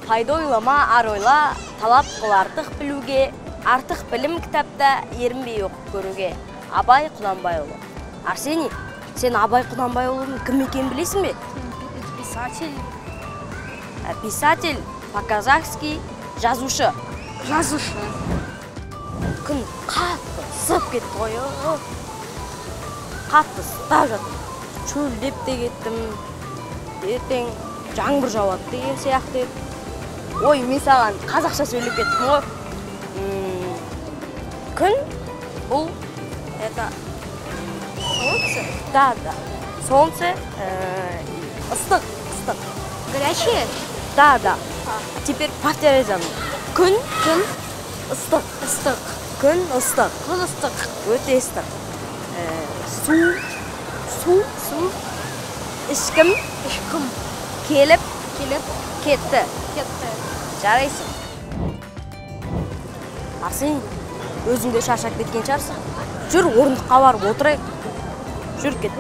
Пайда ойлама, ар ойла, талап қыл артық білуге, артық білім кітапта ерінбей оқып көруге. Абай Құнанбайұлы. Арсений, сен Абай Құнанбайұлының кім екенін білесің бе? Писатель. Писатель, по-казахски, жазушы. Жазушы. Күн қатты ысып кетті ғой. Қатты ыстап жатыр. Шөлдеп те кеттім. Ертең жаңбыр жауады деген сияқты еді. Ой, мен саған қазақша сөйлеп кеттім ғой. Күн бұл это Солнце. да. Солнце ыстық. Горячее. Да. Теперь повторяй за мной. Күн ыстық. Күн ыстық. Өте ыстық. Су. Ішкім келіп кетті. Жарайсың. Арсен, өзіңде шаршап кеткен шығарсың. Жүр, орындыққа барып отырайық. Жүр, кет.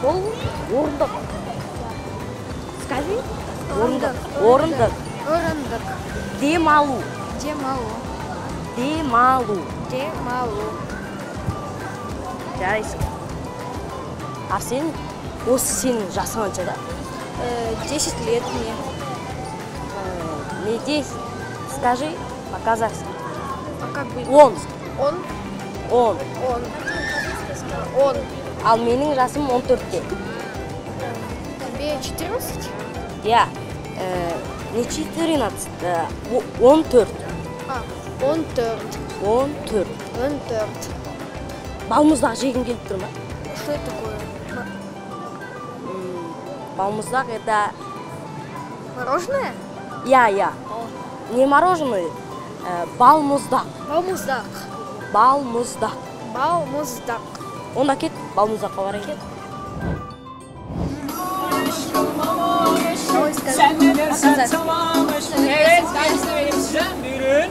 Ол орындық. Скажи. Орындық. Демалу. Жарайсың. Арсен, осы сенің жасың қанша да? 10 лет мне. Не 10. Скажи по-казахски. А как будет? 10. Он. Ал менің жасым 14-те. Тебе 14? Я. Не 14. 14. 14. Балмұздақ жегім келіп тұр ма? Что это такое? Балмұздақ это... Мороженое? Я. Не мороженое. Балмұздақ. Балмуздак. Онда кет, балмұздаққа барайық. Sen ne dersen tamammış. Evet, aynısını vereyim size. Buyurun.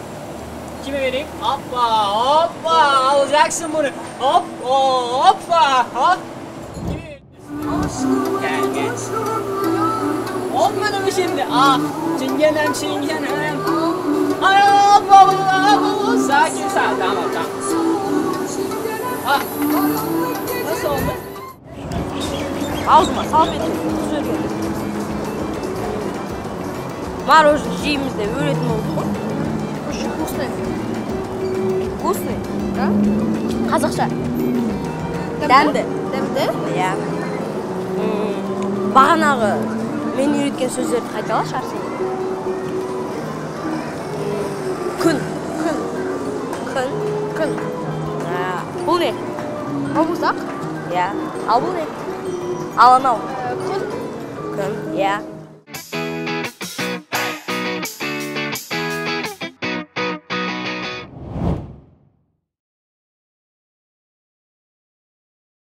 Kime vereyim? Hoppa. Alacaksın bunu. Hoppa. Gel. Olmadı mı şimdi? Çingenem. Ay hoppa. Sakin. Tamam. Nasıl oldu? Аузыма салып еттім. Мороженое жейміз де өлетін болды ғой. Очень вкусное. Вкусный? Да? Қазақша. Дәмді. Иә. Бағанағы мен үйреткен сөздерді қайталашы, Арсен. Күн. Бұл не? Балмуздак. Иә. Ал бұл не? Ал анау. Күн. Күн. Иә.